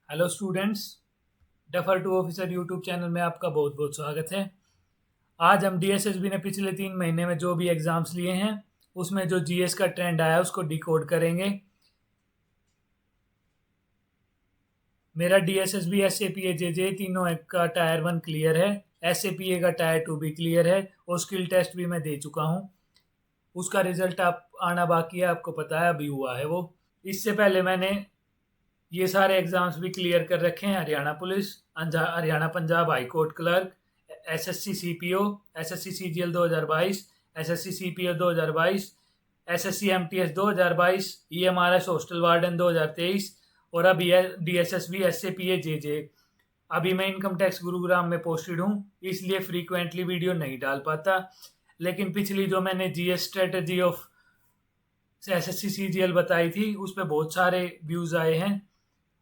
Hello students, defer to officer YouTube channel में आपका बहुत बहुत स्वागत है। आज हम डीएसएसबी ने पिछले 3 महीने में जो भी एग्ज़ाम्स लिए हैं उसमें जो जीएस का ट्रेंड आया उसको डिकोड करेंगे। मेरा डीएसएसबी एसएपीए जेजे तीनों एक का टायर 1 क्लियर है, एसएपीए का टायर 2 भी क्लियर है और स्किल टेस्ट भी मैं दे चुका हूँ। उसका रिजल्ट आप आना बाकी है, आपको पता है अभी हुआ है वो। इससे पहले मैंने ये सारे एग्जाम्स भी क्लियर कर रखे हैं। Haryana police, Haryana Punjab high court clerk, SSC CPO, SSC CGL 2022, SSC CPO 2022, SSC MTS 2022, EMRS hostel warden 2023 और अभी डीएसएसबी एसएपीए जेजे। अभी मैं इनकम टैक्स गुरुग्राम में पोस्टेड हूँ, इसलिए फ्रीक्वेंटली वीडियो नहीं डाल पाता। लेकिन पिछली जो मैंने GS strategy of SSC CGL बताई थी उस पर बहुत सारे व्यूज़ आए हैं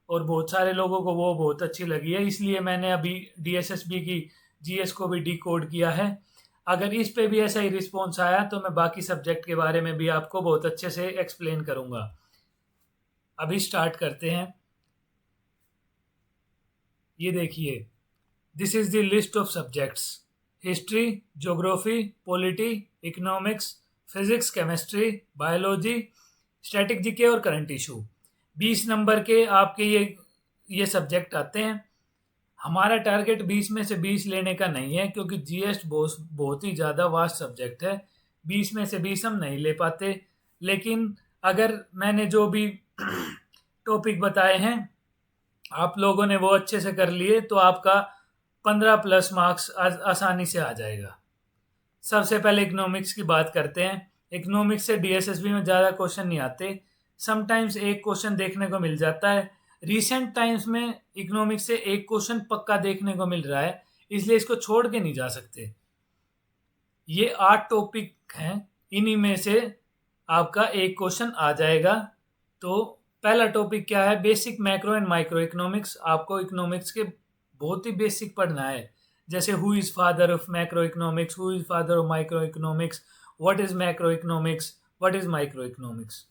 और बहुत सारे लोगों को वो बहुत अच्छी लगी है, इसलिए मैंने अभी डीएसएसबी की जीएस को भी डिकोड किया है। अगर इस पे भी ऐसा ही रिस्पॉन्स आया तो मैं बाकी सब्जेक्ट के बारे में भी आपको बहुत अच्छे से एक्सप्लेन करूंगा। अभी स्टार्ट करते हैं। ये देखिए, this is the list of subjects: history, geography, polity, economics, physics, chemistry, biology, static GK और करंट इशू। 20 नंबर के आपके ये सब्जेक्ट आते हैं। हमारा टारगेट 20 में से 20 लेने का नहीं है, क्योंकि जीएस बहुत ही ज़्यादा वास्ट सब्जेक्ट है। 20 में से 20 हम नहीं ले पाते। लेकिन अगर मैंने जो भी टॉपिक बताए हैं आप लोगों ने वो अच्छे से कर लिए तो आपका 15+ मार्क्स आसानी से आ जाएगा। सबसे पहले इकोनॉमिक्स की बात करते हैं। इकोनॉमिक्स से डीएसएसबी में ज़्यादा क्वेश्चन नहीं आते, समटाइम्स एक क्वेश्चन देखने को मिल जाता है। रिसेंट टाइम्स में इकोनॉमिक्स से एक क्वेश्चन पक्का देखने को मिल रहा है, इसलिए इसको छोड़ के नहीं जा सकते। ये 8 टॉपिक हैं, इन्हीं में से आपका एक क्वेश्चन आ जाएगा। तो पहला टॉपिक क्या है? Basic macro and micro economics. आपको इकोनॉमिक्स के बहुत ही बेसिक पढ़ना है, जैसे who is father of macro economics, who is father of micro economics, what is macro economics, what is micro economics.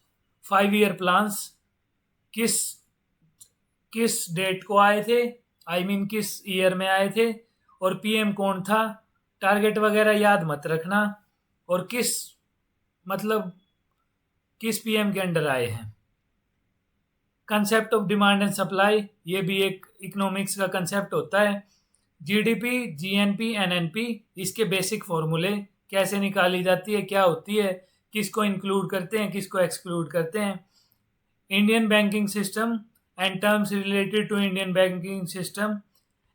5 year plans किस किस डेट को आए थे, किस ईयर में आए थे, और पीएम कौन था। टारगेट वगैरह याद मत रखना, और मतलब किस पीएम के अंडर आए हैं। Concept of demand and supply, ये भी एक इकोनॉमिक्स का कंसेप्ट होता है। जीडीपी, जीएनपी, एनएनपी, इसके बेसिक फॉर्मूले, कैसे निकाली जाती है, क्या होती है, किसको इंक्लूड करते हैं, किसको एक्सक्लूड करते हैं। Indian banking system and terms related to Indian banking system.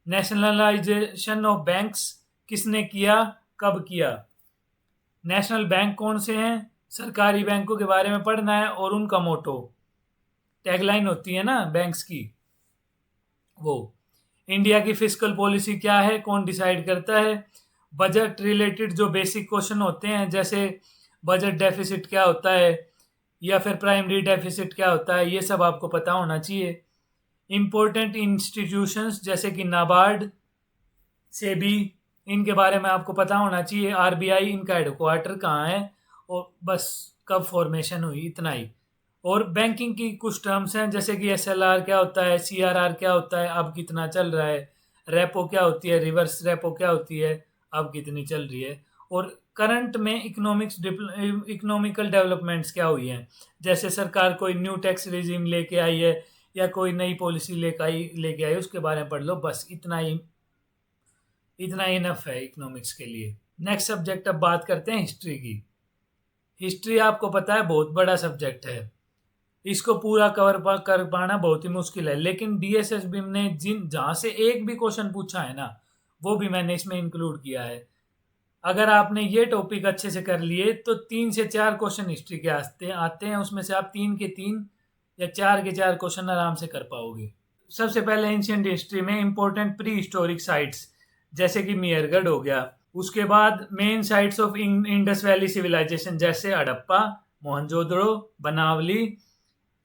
Nationalisation of banks, किसने किया, कब किया। नेशनल बैंक कौन से हैं, सरकारी बैंकों के बारे में पढ़ना है, और उनका मोटो, टैगलाइन होती है ना बैंक्स की, वो। इंडिया की फिस्कल पॉलिसी क्या है, कौन डिसाइड करता है। बजट रिलेटेड जो बेसिक क्वेश्चन होते हैं, जैसे बजट डेफिसिट क्या होता है या फिर प्राइमरी डेफिसिट क्या होता है, ये सब आपको पता होना चाहिए। इम्पोर्टेंट इंस्टीट्यूशंस जैसे कि नाबार्ड, सेबी, इनके बारे में आपको पता होना चाहिए। आरबीआई, इनका हेडक्वार्टर कहाँ है और बस कब फॉर्मेशन हुई, इतना ही। और बैंकिंग की कुछ टर्म्स हैं, जैसे कि एसएलआर क्या होता है, सीआरआर क्या होता है, अब कितना चल रहा है, रेपो क्या होती है, रिवर्स रेपो क्या होती है, अब कितनी चल रही है। और करंट में इकोनॉमिकल डेवलपमेंट्स क्या हुई हैं, जैसे सरकार कोई न्यू टैक्स रिजीम लेके आई है या कोई नई पॉलिसी लेके आई, उसके बारे में पढ़ लो। बस इतना इनफ है इकोनॉमिक्स के लिए। नेक्स्ट सब्जेक्ट, अब बात करते हैं हिस्ट्री की। हिस्ट्री आपको पता है बहुत बड़ा सब्जेक्ट है, इसको पूरा कर पाना बहुत ही मुश्किल है। लेकिन डीएसएसबी ने जहां से एक भी क्वेश्चन पूछा है ना, वो भी मैंने इसमें इंक्लूड किया है। अगर आपने ये टॉपिक अच्छे से कर लिए तो 3 से 4 क्वेश्चन हिस्ट्री के आते हैं, उसमें से आप 3 के 3 या 4 के 4 क्वेश्चन आराम से कर पाओगे। सबसे पहले एंशियंट हिस्ट्री में इंपॉर्टेंट प्री हिस्टोरिक साइट्स, जैसे कि मेहरगढ़ हो गया। उसके बाद main sites of Indus Valley Civilisation, जैसे हड़प्पा, मोहनजोदड़ो, बनावली,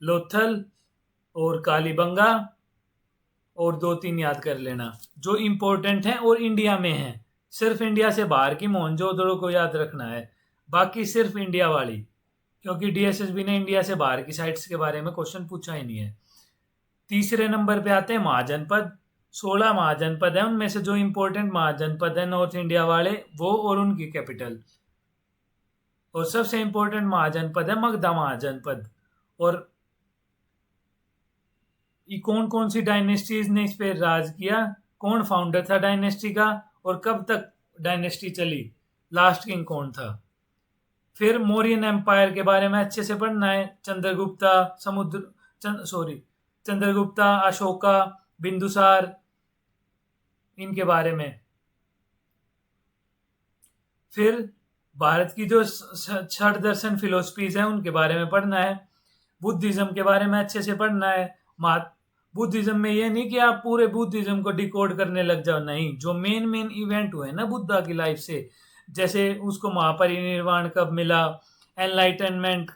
लोथल और कालीबंगा, और 2-3 याद कर लेना जो इम्पोर्टेंट हैं और इंडिया में हैं। सिर्फ इंडिया से बाहर की मोहनजोदड़ो को याद रखना है, बाकी सिर्फ इंडिया वाली, क्योंकि डीएसएसबी ने इंडिया से बाहर की साइट्स के बारे में क्वेश्चन पूछा ही नहीं है। तीसरे नंबर पे आते हैं महाजनपद। 16 महाजनपद है, उनमें से जो इंपॉर्टेंट महाजनपद है नॉर्थ इंडिया वाले वो और उनकी कैपिटल। और सबसे इंपॉर्टेंट महाजनपद है मगधा महाजनपद। और ये कौन कौन सी डायनेस्टीज ने इस पे राज किया, कौन फाउंडर था डायनेस्टी का, और कब तक डायनेस्टी चली, लास्ट किंग कौन था। फिर मौर्यन एम्पायर के बारे में अच्छे से पढ़ना है। चंद्रगुप्ता, चंद्रगुप्ता, अशोका, बिंदुसार, इनके बारे में। फिर भारत की जो छठ दर्शन फिलोसफीज है उनके बारे में पढ़ना है। बुद्धिज्म के बारे में अच्छे से पढ़ना है। बुद्धिज्म में ये नहीं कि आप पूरे बुद्धिज्म को डिकोड करने लग जाओ, नहीं, जो मेन इवेंट हुए ना बुद्धा की लाइफ से, जैसे उसको महापरिनिर्वाण कब मिला, एनलाइटनमेंट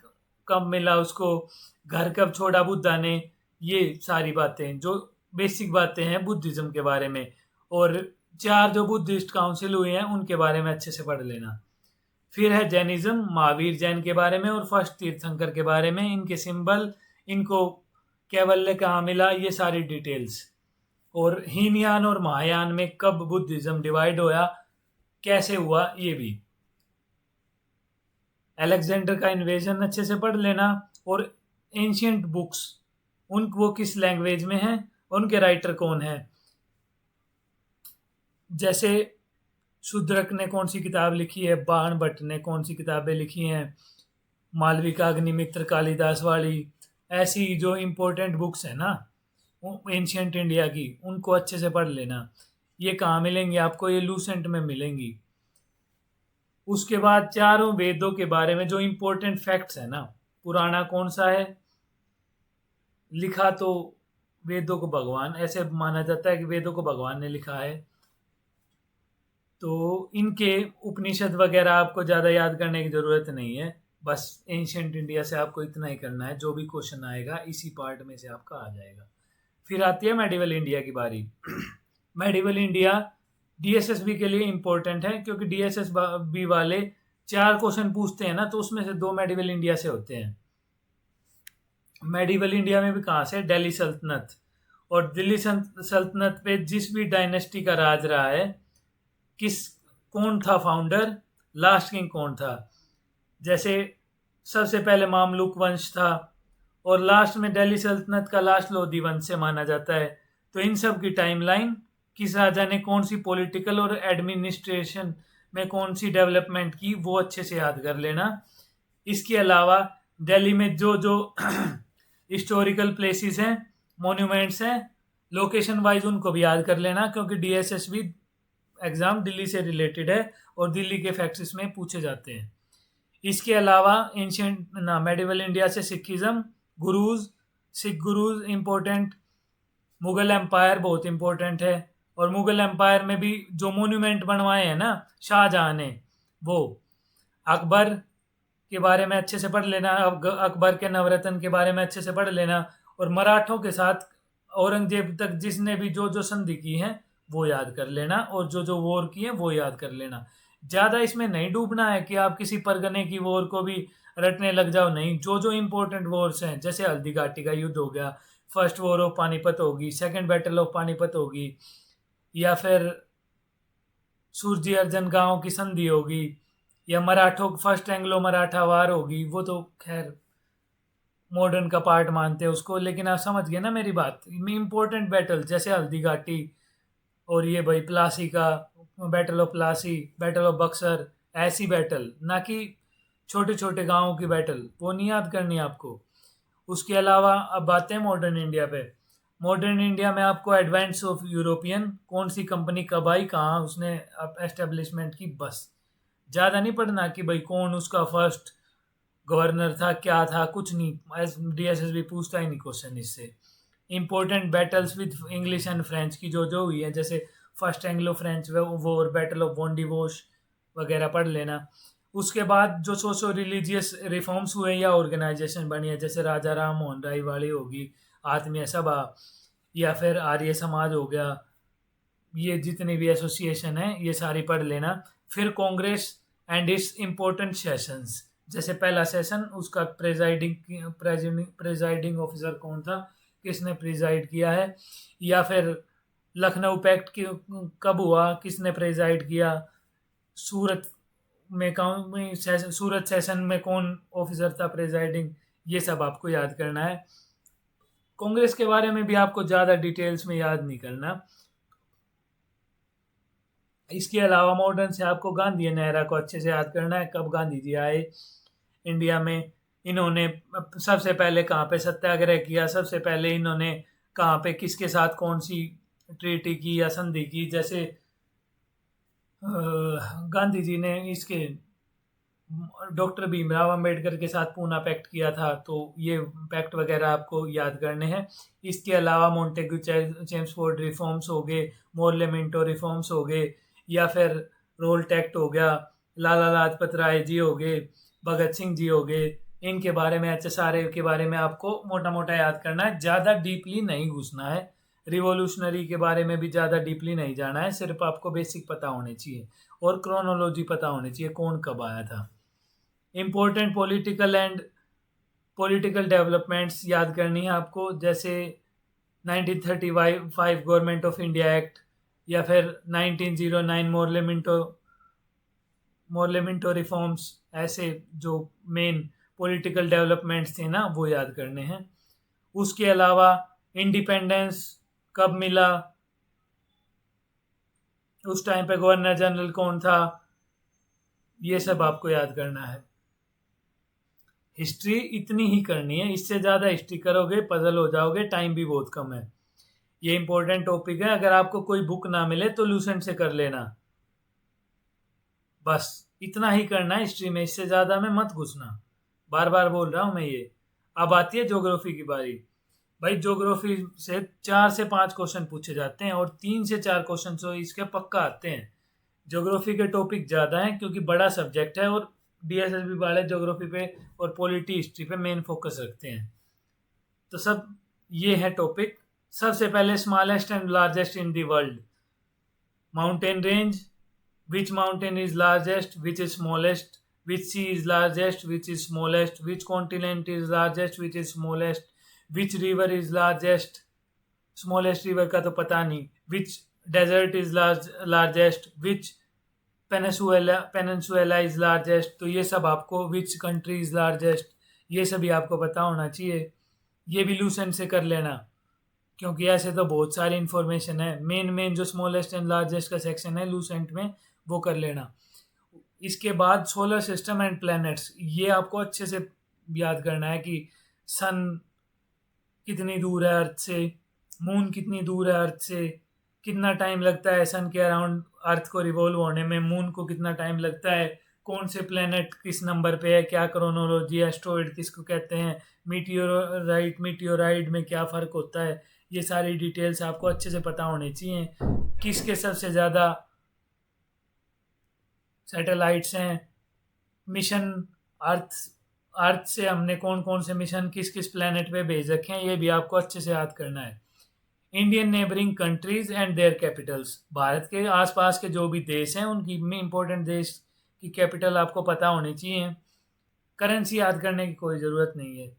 कब मिला, उसको घर कब छोड़ा बुद्धा ने, ये सारी बातें जो बेसिक बातें हैं बुद्धिज्म के बारे में। और 4 जो बुद्धिस्ट काउंसिल हुए हैं उनके बारे में अच्छे से पढ़ लेना। फिर है जैनिज्म, महावीर जैन के बारे में और फर्स्ट तीर्थंकर के बारे में, इनके सिंबल, इनको कैवल्य कहाँ मिला, ये सारी डिटेल्स। और हीनयान और महायान में कब बुद्धिज्म डिवाइड होया, कैसे हुआ, ये भी। अलेक्जेंडर का इन्वेजन अच्छे से पढ़ लेना। और एंशियंट बुक्स वो किस लैंग्वेज में हैं, उनके राइटर कौन है। जैसे शूद्रक ने कौन सी किताब लिखी है, बाण भट्ट ने कौन सी किताबें लिखी हैं, मालविका अग्निमित्र कालिदास वाली, ऐसी जो इम्पोर्टेंट बुक्स है ना एंशियंट इंडिया की, उनको अच्छे से पढ़ लेना। ये कहाँ मिलेंगी आपको, ये लूसेंट में मिलेंगी। उसके बाद चारों वेदों के बारे में जो इम्पोर्टेंट फैक्ट्स है ना, पुराना कौन सा है, लिखा तो वेदों को भगवान, ऐसे माना जाता है कि वेदों को भगवान ने लिखा है, तो इनके उपनिषद वगैरह आपको ज़्यादा याद करने की ज़रूरत नहीं है। बस एंशियंट इंडिया से आपको इतना ही करना है, जो भी क्वेश्चन आएगा इसी पार्ट में से आपका आ जाएगा। फिर आती है मेडिवल इंडिया की बारी। मेडिवल इंडिया डीएसएसबी के लिए इम्पोर्टेंट है, क्योंकि डीएसएसबी वाले 4 क्वेश्चन पूछते हैं ना, तो उसमें से 2 मेडिवल इंडिया से होते हैं। मेडिवल इंडिया में भी कहाँ से, दिल्ली सल्तनत। और दिल्ली सल्तनत पे जिस भी डायनेस्टी का राज रहा है, कौन था फाउंडर, लास्ट किंग कौन था। जैसे सबसे पहले मामलुक वंश था, और लास्ट में दिल्ली सल्तनत का लास्ट लोधी वंश से माना जाता है। तो इन सब की टाइमलाइन, किस राजा ने कौन सी पॉलिटिकल और एडमिनिस्ट्रेशन में कौन सी डेवलपमेंट की, वो अच्छे से याद कर लेना। इसके अलावा दिल्ली में जो जो हिस्टोरिकल प्लेसेस हैं, मोन्यूमेंट्स हैं, लोकेशन वाइज उनको भी याद कर लेना, क्योंकि डीएसएसबी एग्जाम दिल्ली से रिलेटेड है और दिल्ली के फैक्ट्स इसमें पूछे जाते हैं। इसके अलावा एंशियंट मेडिवल इंडिया से Sikhism, gurus, Sikh gurus important, Mughal empire बहुत इम्पोर्टेंट है। और मुगल एम्पायर में भी जो मोन्यूमेंट बनवाए हैं ना शाहजहां ने, वो अकबर के बारे में अच्छे से पढ़ लेना, अकबर के नवरत्न के बारे में अच्छे से पढ़ लेना। और मराठों के साथ औरंगजेब तक जिसने भी जो जो संधि की है वो याद कर लेना, और जो जो वॉर की है वो याद कर लेना। ज़्यादा इसमें नहीं डूबना है कि आप किसी परगने की वॉर को भी रटने लग जाओ, नहीं। जो जो इम्पोर्टेंट वॉर्स हैं, जैसे हल्दी घाटी का युद्ध हो गया, फर्स्ट वॉर ऑफ पानीपत होगी, सेकेंड बैटल ऑफ पानीपत होगी, या फिर सूरजी अर्जन गांव की संधि होगी, या मराठों फर्स्ट एंग्लो मराठा वार होगी, वो तो खैर मॉडर्न का पार्ट मानते हैं उसको, लेकिन आप समझ गए ना मेरी बात। इम्पोर्टेंट बैटल जैसे हल्दी घाटी, और ये भाई प्लासी का battle of Plassey, battle of Buxar, ऐसी बैटल, ना कि छोटे छोटे गांवों की बैटल, वो नहीं याद करनी आपको। उसके अलावा अब बातें हैं मॉडर्न इंडिया पे। मॉडर्न इंडिया में आपको एडवांस ऑफ यूरोपियन, कौन सी कंपनी कब आई, कहाँ उसने एस्टेब्लिशमेंट की, बस। ज़्यादा नहीं पढ़ना कि भाई कौन उसका फर्स्ट गवर्नर था, क्या था, कुछ नहीं। डीएसएसबी पूछता ही नहीं क्वेश्चन इससे। Important battles with English and French की जो जो हुई है, जैसे first Anglo French war, battle of Wandiwash वगैरह पढ़ लेना। उसके बाद जो सोशो रिलीजियस रिफॉर्म्स हुए या ऑर्गेनाइजेशन बनी है, जैसे राजा राम मोहन राय वाली होगी, आत्मीय सभा, या फिर आर्य समाज हो गया, ये जितनी भी एसोसिएशन है ये सारी पढ़ लेना। फिर Congress and it's important sessions, जैसे पहला सेशन उसका प्रेजाइडिंग ऑफिसर कौन था, किसने प्रिजाइड किया है, या फिर लखनऊ पैक्ट कब हुआ, किसने प्रिजाइड किया, सूरत में सूरत सेशन में कौन ऑफिसर था प्रिजाइडिंग, ये सब आपको याद करना है। कांग्रेस के बारे में भी आपको ज़्यादा डिटेल्स में याद नहीं करना। इसके अलावा मॉडर्न से आपको गांधी एंड नेहरू को अच्छे से याद करना है। कब गांधी जी आए इंडिया में, इन्होंने सबसे पहले कहाँ पे सत्याग्रह किया, सबसे पहले इन्होंने कहाँ पे किसके साथ कौन सी ट्रीटी की या संधि की। जैसे गांधी जी ने इसके डॉक्टर भीमराव अंबेडकर के साथ पूना पैक्ट किया था, तो ये पैक्ट वगैरह आपको याद करने हैं। इसके अलावा मोंटेग्यू चेम्सफोर्ड रिफॉर्म्स हो गए, मोर्ले मिंटो रिफॉर्म्स हो गए, या फिर रोल टैक्ट हो गया, लाला लाजपत राय जी हो गए, भगत सिंह जी हो गए। इनके बारे में, अच्छे सारे के बारे में आपको मोटा मोटा याद करना है, ज़्यादा डीपली नहीं घुसना है। रिवॉल्यूशनरी के बारे में भी ज़्यादा डीपली नहीं जाना है, सिर्फ आपको बेसिक पता होने चाहिए और क्रोनोलॉजी पता होनी चाहिए, कौन कब आया था। इम्पोर्टेंट पॉलिटिकल डेवलपमेंट्स याद करनी है आपको, जैसे 1935 गवर्नमेंट ऑफ इंडिया एक्ट, या फिर 1909 मोर्लेमिंटो रिफॉर्म्स। ऐसे जो मेन पॉलिटिकल डेवलपमेंट्स थे ना, वो याद करने हैं। उसके अलावा इंडिपेंडेंस कब मिला, उस टाइम पे गवर्नर जनरल कौन था, ये सब आपको याद करना है। हिस्ट्री इतनी ही करनी है, इससे ज़्यादा हिस्ट्री करोगे पजल हो जाओगे, टाइम भी बहुत कम है। ये इंपॉर्टेंट टॉपिक है, अगर आपको कोई बुक ना मिले तो लूसेंट से कर लेना। बस इतना ही करना है हिस्ट्री में, इससे ज़्यादा में मत घुसना, बार बार बोल रहा हूँ मैं ये। अब आती है ज्योग्राफी की बारी। भाई ज्योग्राफी से 4 से 5 क्वेश्चन पूछे जाते हैं और 3 से 4 क्वेश्चन तो इसके पक्का आते हैं। ज्योग्राफी के टॉपिक ज़्यादा हैं क्योंकि बड़ा सब्जेक्ट है, और DSSB वाले ज्योग्राफी पे और पॉलिटी हिस्ट्री पे मेन फोकस रखते हैं। तो सब ये है टॉपिक। सबसे पहले smallest and largest in the world, mountain range, which mountain is largest, which is smallest, which sea is largest, which is smallest, which continent is largest, which is smallest, which river is largest, smallest river का तो पता नहीं, which desert is largest, which peninsula is largest. तो ये सब आपको, which country is largest, ये सभी आपको पता होना चाहिए। ये भी लूसेंट से कर लेना, क्योंकि ऐसे तो बहुत सारी इन्फॉर्मेशन है। मेन जो स्मॉलेस्ट एंड लार्जेस्ट का सेक्शन है लूसेंट में, वो कर लेना। इसके बाद सोलर सिस्टम एंड प्लैनेट्स, ये आपको अच्छे से याद करना है कि सन कितनी दूर है अर्थ से, मून कितनी दूर है अर्थ से, कितना टाइम लगता है सन के अराउंड अर्थ को रिवॉल्व होने में, मून को कितना टाइम लगता है, कौन से प्लेनेट किस नंबर पे है, क्या क्रोनोलॉजी, एस्ट्रॉइड किसको कहते हैं, मीटियोराइड में क्या फ़र्क होता है, ये सारी डिटेल्स आपको अच्छे से पता होनी चाहिए। किसके सबसे ज़्यादा सैटेलाइट्स हैं, मिशन अर्थ से हमने कौन कौन से मिशन किस किस प्लेनेट पे भेज रखे हैं, ये भी आपको अच्छे से याद करना है। Indian neighbouring countries and there Capitals, Bharat के आसपास के जो भी देश हैं उनकी इंपॉर्टेंट देश की कैपिटल आपको पता होनी चाहिए। करेंसी याद करने की कोई ज़रूरत नहीं है।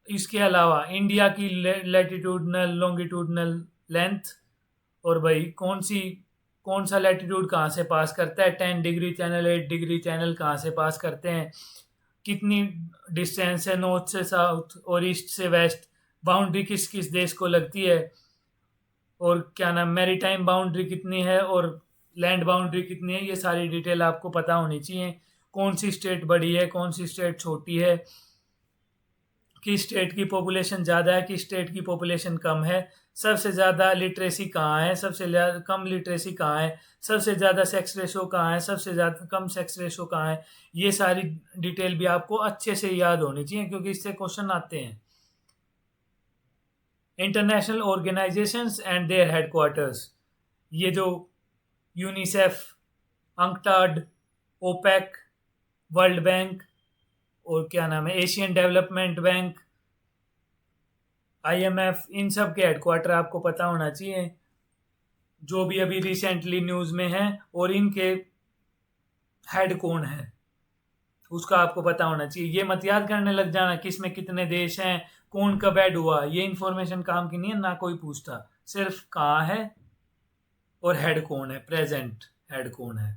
इसके अलावा इंडिया की लैटिट्यूडनल लॉन्गिट्यूडनल लेंथ, और भाई कौन सा लैटिट्यूड कहाँ से पास करता है, 10 डिग्री चैनल, 8 डिग्री चैनल कहाँ से पास करते हैं, कितनी डिस्टेंस है नॉर्थ से साउथ और ईस्ट से वेस्ट, बाउंड्री किस किस देश को लगती है, और क्या नाम मैरीटाइम बाउंड्री कितनी है और लैंड बाउंड्री कितनी है, ये सारी डिटेल आपको पता होनी चाहिए। कौन सी स्टेट बड़ी है, कौन सी स्टेट छोटी है, किस स्टेट की पॉपुलेशन ज़्यादा है, किस स्टेट की पॉपुलेशन कम है, सबसे ज़्यादा लिटरेसी कहाँ है, सबसे कम लिटरेसी कहाँ है, सबसे ज़्यादा सेक्स रेशो कहाँ है, सबसे ज़्यादा कम सेक्स रेशो कहाँ है, ये सारी डिटेल भी आपको अच्छे से याद होनी चाहिए क्योंकि इससे क्वेश्चन आते हैं। International organisations and their headquarters, ये जो UNICEF, UNCTAD, OPEC, World Bank, और क्या नाम है एशियन डेवलपमेंट बैंक, IMF, इन सब के हेडक्वार्टर आपको पता होना चाहिए जो भी अभी रिसेंटली न्यूज़ में है, और इनके हेड कौन है उसका आपको पता होना चाहिए। ये मत याद करने लग जाना किस में कितने देश हैं, कौन कब ऐड हुआ, ये इंफॉर्मेशन काम की नहीं है, ना कोई पूछता, सिर्फ कहाँ है और हेड कौन है, प्रेजेंट हेड कौन है।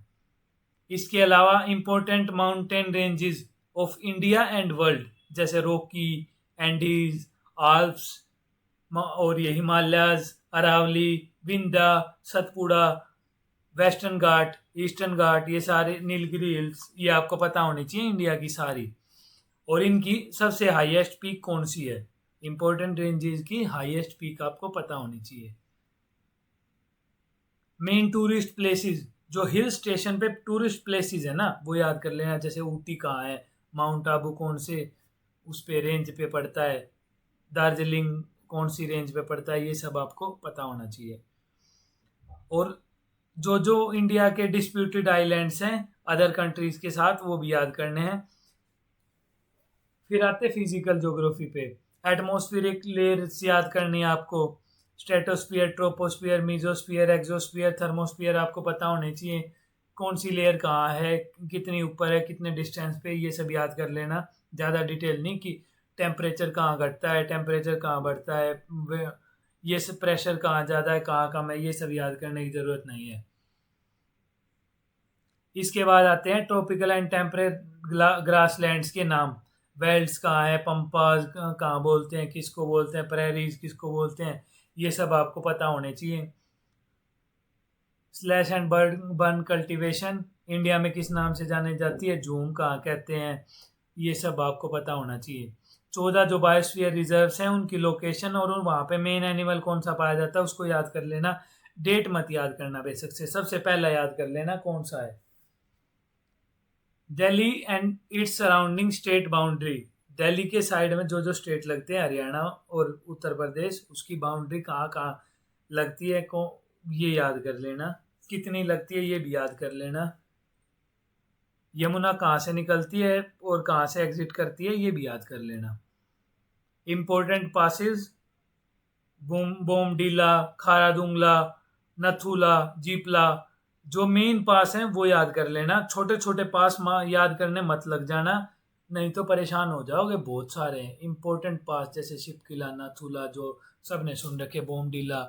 इसके अलावा important mountain ranges of India and world, जैसे रॉकी, एंडीज, आल्प्स और ये हिमालयाज, अरावली, विंध्या, सतपुड़ा, वेस्टर्न घाट, ईस्टर्न घाट, ये सारे नीलगिरी हिल्स, ये आपको पता होनी चाहिए इंडिया की सारी। और इनकी सबसे हाईएस्ट पीक कौन सी है, इंपॉर्टेंट रेंजेस की हाईएस्ट पीक आपको पता होनी चाहिए। मेन टूरिस्ट प्लेसेस, जो हिल स्टेशन पे टूरिस्ट प्लेसेस है ना, वो याद कर लेना, जैसे ऊटी कहाँ है, माउंट आबू कौन से उस पे रेंज पे पड़ता है, दार्जिलिंग कौन सी रेंज पे पड़ता है, ये सब आपको पता होना चाहिए। और जो जो इंडिया के डिस्प्यूटेड आइलैंड्स हैं अदर कंट्रीज के साथ, वो भी याद करने हैं। फिर आते फिजिकल ज्योग्राफी पे, एटमॉस्फेरिक लेयर्स याद करनी है आपको, stratosphere, troposphere, mesosphere, exosphere, thermosphere आपको पता होने चाहिए, कौन सी लेयर कहाँ है, कितनी ऊपर है, कितने डिस्टेंस पे, ये सब याद कर लेना। ज़्यादा डिटेल नहीं कि टेम्परेचर कहाँ घटता है, टेम्परेचर कहाँ बढ़ता है, ये सब प्रेशर कहाँ ज़्यादा है कहाँ कम है, ये सब याद करने की ज़रूरत नहीं है। इसके बाद आते हैं ट्रॉपिकल एंड टेम्परेट ग्रासलैंड्स के नाम, वेल्ड्स कहाँ है, पंपास कहाँ बोलते हैं, किसको बोलते हैं, प्रेरीज किसको बोलते हैं, ये सब आपको पता होने चाहिए। Slash and burn cultivation India में किस नाम से जानी जाती है, झूम कहाँ कहते हैं, ये सब आपको पता होना चाहिए। 14 जो बायोस्फीयर रिजर्व्स हैं उनकी लोकेशन और वहाँ पे मेन एनिमल कौन सा पाया जाता है उसको याद कर लेना। डेट मत याद करना, बेसिक से सबसे पहला याद कर लेना कौन सा है। Delhi and its surrounding state boundary, Delhi के साइड में जो जो स्टेट लगते हैं, हरियाणा और उत्तर प्रदेश, उसकी बाउंड्री कहाँ कहाँ लगती है को ये याद कर लेना, कितनी लगती है ये भी याद कर लेना। यमुना कहाँ से निकलती है और कहाँ से एग्जिट करती है ये भी याद कर लेना। इम्पोर्टेंट पासिस, बोमडीला, खारादुंगला, नथुला, जीपला, जो मेन पास हैं वो याद कर लेना। छोटे छोटे पास याद करने मत लग जाना, नहीं तो परेशान हो जाओगे, बहुत सारे हैं इंपॉर्टेंट पास, जैसे शिपकिला, नथुला, जो सबने सुन रखे, बोमडीला,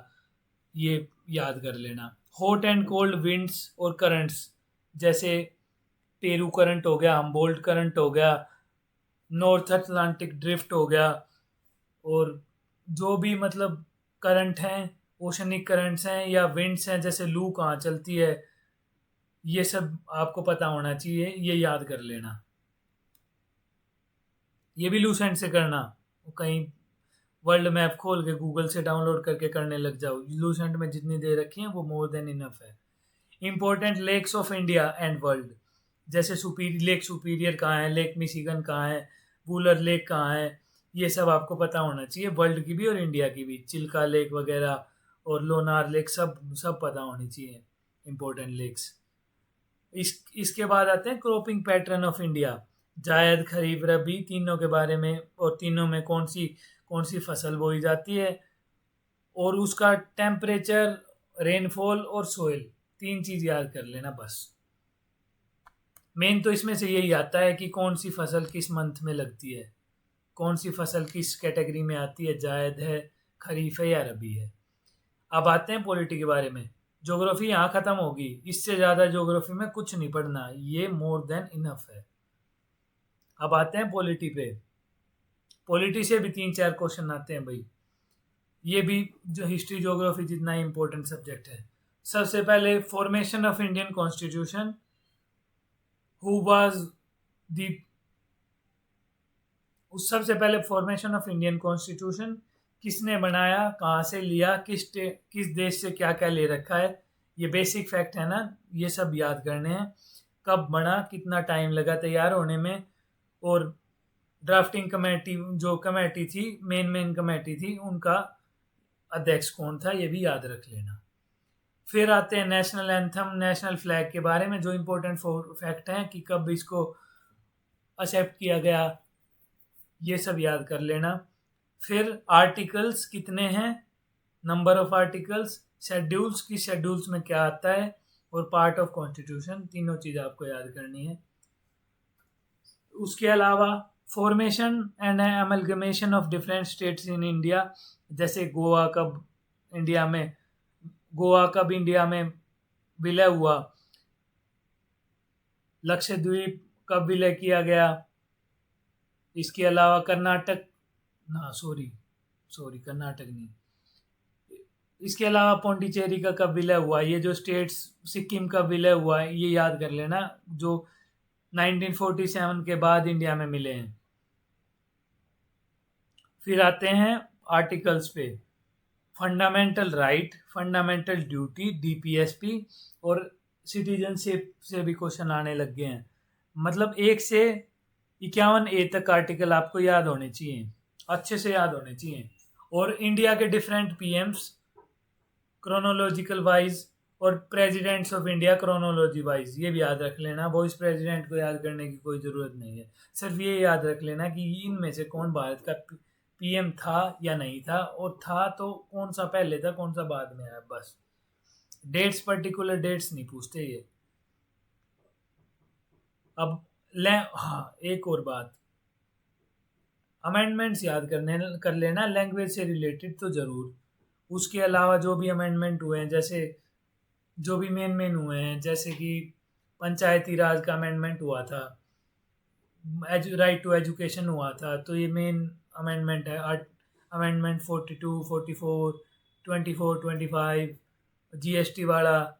ये याद कर लेना। हॉट एंड कोल्ड विंड्स और करंट्स, जैसे पेरू करंट हो गया, हम्बोल्ट करंट हो गया, नॉर्थ अटलांटिक ड्रिफ्ट हो गया, और जो भी मतलब करंट हैं, ओशनिक करंट्स हैं या विंड्स हैं, जैसे लू कहाँ चलती है, ये सब आपको पता होना चाहिए, ये याद कर लेना। ये भी लूसेंट से करना, कहीं वर्ल्ड मैप खोल के गूगल से डाउनलोड करके करने लग जाओ, लूसेंट में जितनी दे रखी है वो मोर देन इनफ है। Important lakes of India and world, जैसे लेक सुपीरियर कहाँ है, लेक मिशिगन कहाँ है, वूलर लेक कहाँ है, ये सब आपको पता होना चाहिए, वर्ल्ड की भी और इंडिया की भी, चिल्का लेक वगैरह और लोनार लेक, सब सब पता होनी चाहिए इंपॉर्टेंट लेक्स। इसके बाद आते हैं क्रॉपिंग पैटर्न ऑफ इंडिया, जायद, खरीफ, रबी, तीनों के बारे में, और तीनों में कौन सी फसल बोई जाती है, और उसका टेम्परेचर, रेनफॉल और सोइल, तीन चीज याद कर लेना बस। मेन तो इसमें से यही आता है कि कौन सी फसल किस मंथ में लगती है, कौन सी फसल किस कैटेगरी में आती है, जायद है, खरीफ है या रबी है। अब आते हैं पॉलिटी के बारे में। ज्योग्राफी यहाँ खत्म होगी, इससे ज़्यादा ज्योग्राफी में कुछ नहीं पढ़ना, ये मोर देन इनफ है। अब आते हैं पॉलिटी पे। पॉलिटी से भी 3-4 क्वेश्चन आते हैं भाई, ये भी जो हिस्ट्री ज्योग्राफी जितना इंपॉर्टेंट सब्जेक्ट है। सबसे पहले formation of Indian constitution, who was the, उस सबसे पहले फॉर्मेशन ऑफ इंडियन कॉन्स्टिट्यूशन किसने बनाया, कहाँ से लिया, किस देश से क्या क्या ले रखा है, ये बेसिक फैक्ट है ना, ये सब याद करने हैं। कब बना, कितना टाइम लगा तैयार होने में, और ड्राफ्टिंग कमेटी, जो कमेटी थी, मेन कमेटी थी, उनका अध्यक्ष कौन था, ये भी याद रख लेना। फिर आते हैं नेशनल एंथम, नेशनल फ्लैग के बारे में, जो इम्पोर्टेंट फैक्ट हैं कि कब इसको एक्सेप्ट किया गया, ये सब याद कर लेना। फिर आर्टिकल्स कितने हैं, नंबर ऑफ आर्टिकल्स, शेड्यूल्स की शेड्यूल्स में क्या आता है, और पार्ट ऑफ कॉन्स्टिट्यूशन, तीनों चीज़ आपको याद करनी है। उसके अलावा formation and amalgamation of different states in India, जैसे गोवा कब इंडिया में विलय हुआ, लक्षद्वीप कब विलय किया गया, इसके अलावा कर्नाटक, ना सॉरी सॉरी कर्नाटक नहीं, इसके अलावा पौंडीचेरी का कब विलय हुआ, ये जो स्टेट्स, सिक्किम का विलय हुआ है ये याद कर लेना, जो 1947 के बाद इंडिया में मिले हैं। फिर आते हैं आर्टिकल्स पे, fundamental right, fundamental duty, DPSP और सिटीजनशिप से भी क्वेश्चन आने लग गए हैं। मतलब 1 से 51A तक आर्टिकल आपको याद होने चाहिए, अच्छे से याद होने चाहिए। और इंडिया के डिफरेंट पीएम्स क्रोनोलॉजिकल वाइज और presidents of India chronology wise, ये भी याद रख लेना। वॉइस प्रेसिडेंट को याद करने की कोई ज़रूरत नहीं है, सिर्फ ये याद रख लेना कि इनमें से कौन भारत का पीएम था या नहीं था, और था तो कौन सा पहले था कौन सा बाद में आया, बस। डेट्स, पर्टिकुलर डेट्स नहीं पूछते ये। अब हाँ, एक और बात, अमेंडमेंट्स याद कर लेना, लैंग्वेज से रिलेटेड तो ज़रूर। उसके अलावा जो भी अमेंडमेंट हुए हैं, जैसे जो भी मेन हुए हैं, जैसे कि पंचायती राज का अमेंडमेंट हुआ था, राइट टू एजुकेशन हुआ था, तो ये मेन अमेंडमेंट है। अमेंडमेंट 42, 44, 24, 25, जीएसटी वाला,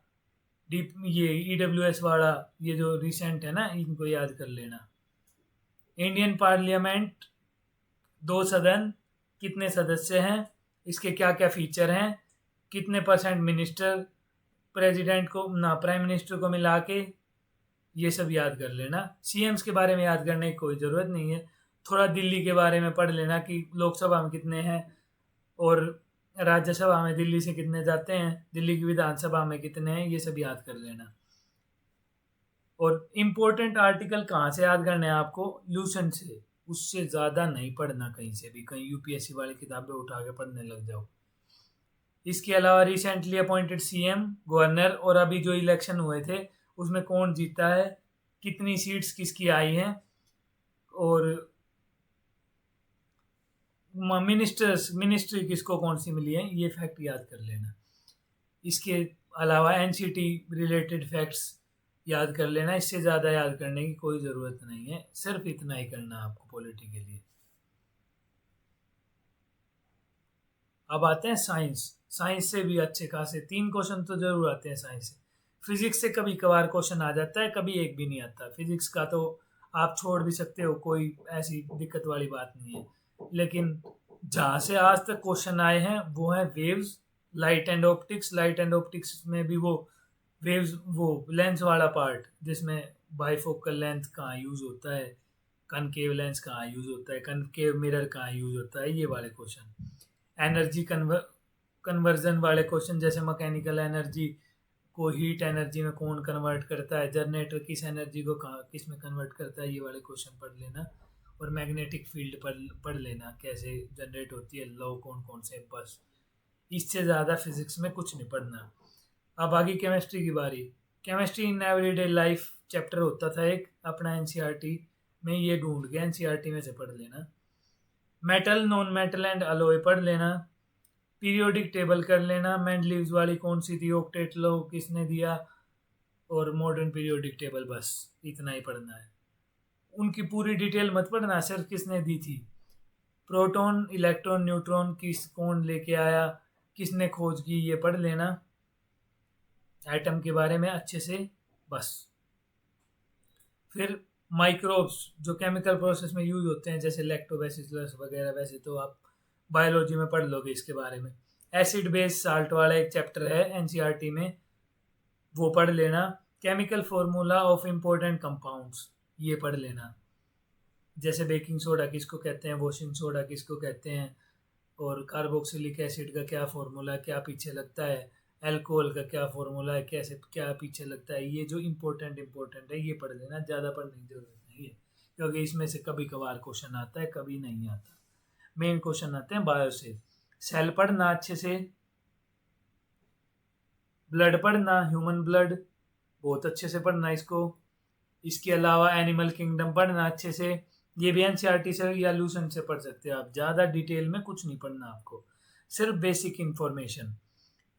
ये ईडब्ल्यूएस वाला, ये जो रिसेंट है ना, इनको याद कर लेना। इंडियन पार्लियामेंट 2 सदन, कितने सदस्य हैं, इसके क्या क्या फीचर हैं, कितने % मिनिस्टर, प्रेसिडेंट को ना प्राइम मिनिस्टर को मिला के, ये सब याद कर लेना। सीएम्स के बारे में याद करने की कोई ज़रूरत नहीं है, थोड़ा दिल्ली के बारे में पढ़ लेना कि लोकसभा में कितने हैं और राज्यसभा में दिल्ली से कितने जाते हैं, दिल्ली की विधानसभा में कितने हैं, ये सब याद कर लेना। और इम्पोर्टेंट आर्टिकल कहाँ से याद करने हैं आपको, लूसेंट से, उससे ज़्यादा नहीं पढ़ना कहीं से भी, कहीं यूपीएससी वाली किताबें उठा के पढ़ने लग जाओ। इसके अलावा रिसेंटली अपॉइंटेड सीएम, गवर्नर, और अभी जो इलेक्शन हुए थे उसमें कौन जीता है, कितनी सीट्स किसकी आई हैं, और मिनिस्ट्री किसको कौन सी मिली है, ये फैक्ट याद कर लेना। इसके अलावा एनसीटी रिलेटेड फैक्ट्स याद कर लेना, इससे ज़्यादा याद करने की कोई ज़रूरत नहीं है, सिर्फ इतना ही करना आपको पॉलिटी के लिए। अब आते हैं साइंस। साइंस से भी अच्छे खासे 3 क्वेश्चन तो जरूर आते हैं साइंस से। फिजिक्स से कभी कभार क्वेश्चन आ जाता है, कभी एक भी नहीं आता। फिजिक्स का तो आप छोड़ भी सकते हो, कोई ऐसी दिक्कत वाली बात नहीं है। लेकिन जहाँ से आज तक क्वेश्चन आए हैं वो है waves, light and optics. Light and optics में भी वो वेव्स, वो लेंस वाला पार्ट, जिसमें बाइफोकल लेंथ कहाँ यूज होता है, कनकेव लेंस कहाँ यूज होता है, कनकेव मिरर कहाँ यूज होता है, ये वाले क्वेश्चन। एनर्जी कन्वर्जन वाले क्वेश्चन, जैसे मैकेनिकल एनर्जी को हीट एनर्जी में कौन कन्वर्ट करता है, जनरेटर किस एनर्जी को किस में कन्वर्ट करता है, ये वाले क्वेश्चन पढ़ लेना। और मैग्नेटिक फील्ड पढ़ लेना, कैसे जनरेट होती है, लॉ कौन कौन से, बस। इससे ज़्यादा फिजिक्स में कुछ नहीं पढ़ना। अब आगे केमिस्ट्री की बारी। Chemistry in everyday life chapter होता था एक अपना एनसीईआरटी में, ये ढूंढ के एनसीईआरटी में से पढ़ लेना। Metal, non metal and alloy पढ़ लेना। पीरियोडिक टेबल कर लेना, मेंडलीव्स वाली कौन सी थी, ऑक्टेट लॉ किसने दिया, और मॉडर्न पीरियोडिक टेबल, बस इतना ही पढ़ना है। उनकी पूरी डिटेल मत पढ़ना, सिर्फ किसने दी थी। प्रोटॉन, इलेक्ट्रॉन, न्यूट्रॉन कौन लेके आया, किसने खोज की, ये पढ़ लेना एटम के बारे में अच्छे से, बस। फिर माइक्रोब्स जो केमिकल प्रोसेस में यूज होते हैं, जैसे लैक्टोबैसिलस वगैरह, वैसे तो आप बायोलॉजी में पढ़ लोगे इसके बारे में। एसिड बेस साल्ट वाला एक चैप्टर है एनसीईआरटी में, वो पढ़ लेना। Chemical formula of important compounds, ये पढ़ लेना। जैसे बेकिंग सोडा किसको कहते हैं, वॉशिंग सोडा किसको कहते हैं, और कार्बोक्सिलिक एसिड का क्या फॉर्मूला, क्या पीछे लगता है, अल्कोहल का क्या फॉर्मूला है, कैसे क्या पीछे लगता है, ये जो इम्पोर्टेंट है ये पढ़ लेना, ज़्यादा पढ़ने की जरूरत नहीं है, क्योंकि इसमें से कभी कभार क्वेश्चन आता है, कभी नहीं आता। मेन क्वेश्चन आते हैं बायो से। सेल पढ़ना अच्छे से, ब्लड पढ़ना, ह्यूमन ब्लड बहुत अच्छे से पढ़ना इसको। इसके अलावा एनिमल किंगडम पढ़ना अच्छे से, ये भी एनसीईआरटी से या लूसेंट से पढ़ सकते हो आप, ज़्यादा डिटेल में कुछ नहीं पढ़ना आपको, सिर्फ बेसिक इन्फॉर्मेशन।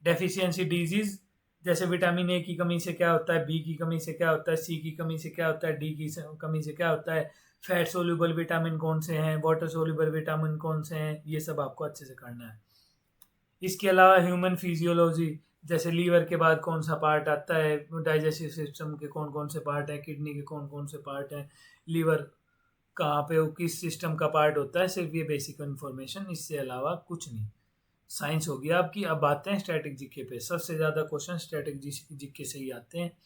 डेफिशिएंसी डिजीज, जैसे विटामिन ए की कमी से क्या होता है, बी की कमी से क्या होता है, सी की कमी से क्या होता है, डी की कमी से क्या होता है, फैट सोल्यूबल विटामिन कौन से हैं, वाटर सोल्यूबल विटामिन कौन से हैं, ये सब आपको अच्छे से करना है। इसके अलावा ह्यूमन फिजियोलॉजी, जैसे लीवर के बाद कौन सा पार्ट आता है, डाइजेस्टिव सिस्टम के कौन कौन से पार्ट हैं, किडनी के कौन कौन से पार्ट हैं, लीवर कहाँ पे, वो किस सिस्टम का पार्ट होता है, सिर्फ ये बेसिक इन्फॉर्मेशन, इससे अलावा कुछ नहीं। साइंस हो गया आपकी। अब आते हैं स्टैटिक जीके पे। सबसे ज़्यादा क्वेश्चन स्टैटिक जीके से ही आते हैं,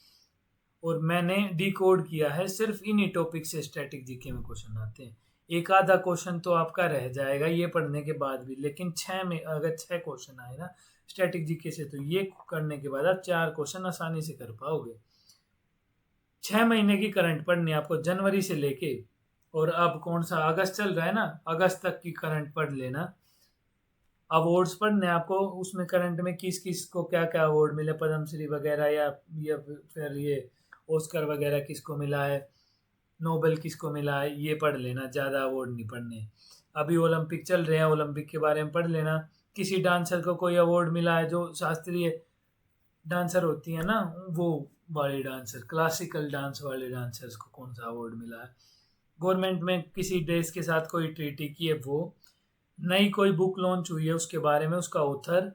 और मैंने डिकोड किया है, सिर्फ इन्हीं टॉपिक से स्टैटिक जीके में क्वेश्चन आते हैं। एक आधा क्वेश्चन तो आपका रह जाएगा ये पढ़ने के बाद भी, लेकिन अगर 6 क्वेश्चन आए ना स्टैटिक जीके से, तो ये करने के बाद आप 4 क्वेश्चन आसानी से कर पाओगे। 6 महीने की करंट पढ़नी है आपको, जनवरी से लेके, और अब कौन सा अगस्त चल रहा है ना, अगस्त तक की करंट पढ़ लेना। अवार्ड्स पढ़ने आपको, उसमें करंट में किस किस को क्या क्या अवार्ड मिले, पद्मश्री वगैरह, या फिर ये ऑस्कर वगैरह किसको मिला है, नोबेल किसको मिला है, ये पढ़ लेना, ज़्यादा अवार्ड नहीं पढ़ने। अभी ओलंपिक चल रहे हैं, ओलंपिक के बारे में पढ़ लेना। किसी डांसर को कोई अवार्ड मिला है, जो शास्त्रीय डांसर होती है ना, वो वाले डांसर, क्लासिकल डांस वाले डांसर्स को कौन सा अवार्ड मिला है। गवर्नमेंट में किसी देश के साथ कोई ट्रीटी की है वो, नई कोई बुक लॉन्च हुई है उसके बारे में, उसका ऑथर,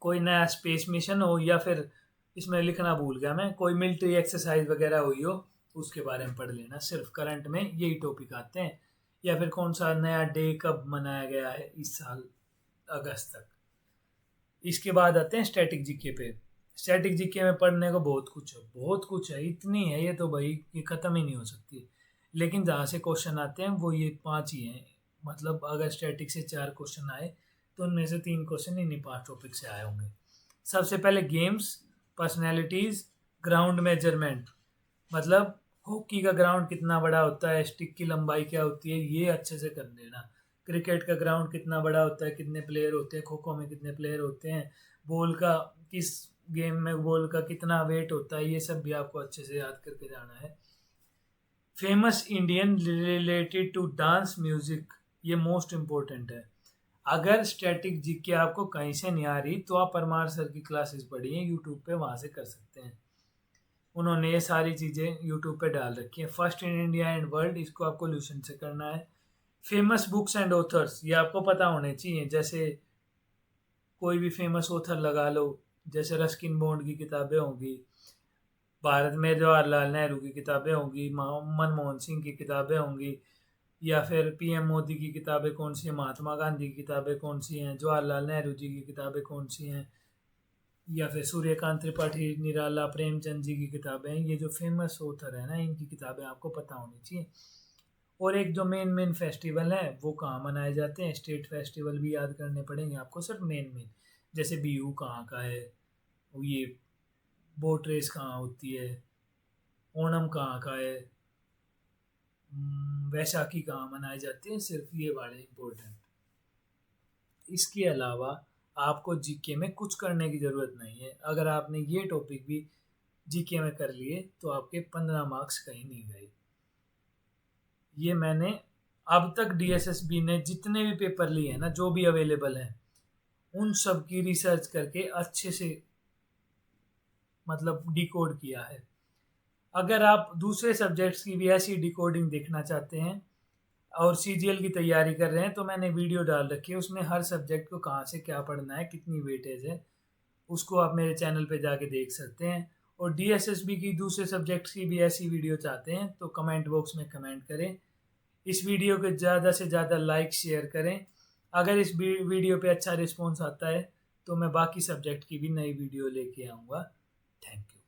कोई नया स्पेस मिशन हो, या फिर इसमें लिखना भूल गया मैं, कोई मिलिट्री एक्सरसाइज वगैरह हुई हो, उसके बारे में पढ़ लेना। सिर्फ करंट में यही टॉपिक आते हैं। या फिर कौन सा नया डे कब मनाया गया है इस साल अगस्त तक। इसके बाद आते हैं स्टैटिक जीके पे। स्टैटिक जीके में पढ़ने को बहुत कुछ है, बहुत कुछ है, इतनी है ये तो भाई ये ख़त्म ही नहीं हो सकती। लेकिन जहाँ से क्वेश्चन आते हैं वो ये 5 ही हैं। मतलब अगर स्टैटिक से 4 क्वेश्चन आए तो उनमें से 3 क्वेश्चन इन्हीं 5 टॉपिक से आए होंगे। सबसे पहले गेम्स, पर्सनैलिटीज़, ग्राउंड मेजरमेंट, मतलब हॉकी का ग्राउंड कितना बड़ा होता है, स्टिक की लंबाई क्या होती है, ये अच्छे से कर लेना। क्रिकेट का ग्राउंड कितना बड़ा होता है, कितने प्लेयर होते हैं, खो खो में कितने प्लेयर होते हैं, बॉल का किस गेम में बॉल का कितना वेट होता है, ये सब भी आपको अच्छे से याद करके जाना है। Famous Indian related to dance music, ये मोस्ट इम्पोर्टेंट है। अगर स्टैटिक जीके आपको कहीं से नहीं आ रही तो आप परमार सर की क्लासेस पढ़िए यूट्यूब पे, वहाँ से कर सकते हैं। उन्होंने ये सारी चीज़ें यूट्यूब पे डाल रखी है। First in India and world, इसको आपको लूसेंट से करना है। फेमस बुक्स एंड ऑथर्स, ये आपको पता होने चाहिए। जैसे कोई भी फेमस ऑथर लगा लो, जैसे रस्किन बॉन्ड की किताबें होंगी, भारत में जवाहरलाल नेहरू की किताबें होंगी, मनमोहन सिंह की किताबें होंगी, या फिर पीएम मोदी की किताबें कौन सी हैं, महात्मा गांधी की किताबें कौन सी हैं, जवाहरलाल नेहरू जी की किताबें कौन सी हैं, या फिर सूर्यकांत त्रिपाठी, निराला, प्रेमचंद जी की किताबें हैं। ये जो फेमस ऑथर है ना, इनकी किताबें आपको पता होनी चाहिए। और एक जो मेन फेस्टिवल है वो कहाँ मनाए जाते हैं, स्टेट फेस्टिवल भी याद करने पड़ेंगे आपको, सिर्फ मेन, जैसे बिहू कहाँ का है, ये बोट रेस कहाँ होती है, ओणम कहाँ का है, वैशाखी कहाँ मनाई जाती है, सिर्फ ये वाले इम्पोर्टेंट। इसके अलावा आपको जीके में कुछ करने की ज़रूरत नहीं है। अगर आपने ये टॉपिक भी जीके में कर लिए तो आपके 15 मार्क्स कहीं नहीं गए। ये मैंने अब तक डीएसएसबी ने जितने भी पेपर लिए हैं ना, जो भी अवेलेबल हैं, उन सब की रिसर्च करके अच्छे से मतलब डिकोड किया है। अगर आप दूसरे सब्जेक्ट्स की भी ऐसी डिकोडिंग देखना चाहते हैं और सीजीएल की तैयारी कर रहे हैं, तो मैंने वीडियो डाल रखी है, उसमें हर सब्जेक्ट को कहाँ से क्या पढ़ना है, कितनी वेटेज है, उसको आप मेरे चैनल पे जाके देख सकते हैं। और डीएसएसबी की दूसरे सब्जेक्ट्स की भी ऐसी वीडियो चाहते हैं तो कमेंट बॉक्स में कमेंट करें। इस वीडियो को ज़्यादा से ज़्यादा लाइक शेयर करें। अगर इस वीडियो पे अच्छा रिस्पॉन्स आता है तो मैं बाकी सब्जेक्ट की भी नई वीडियो लेके आऊँगा। Thank you.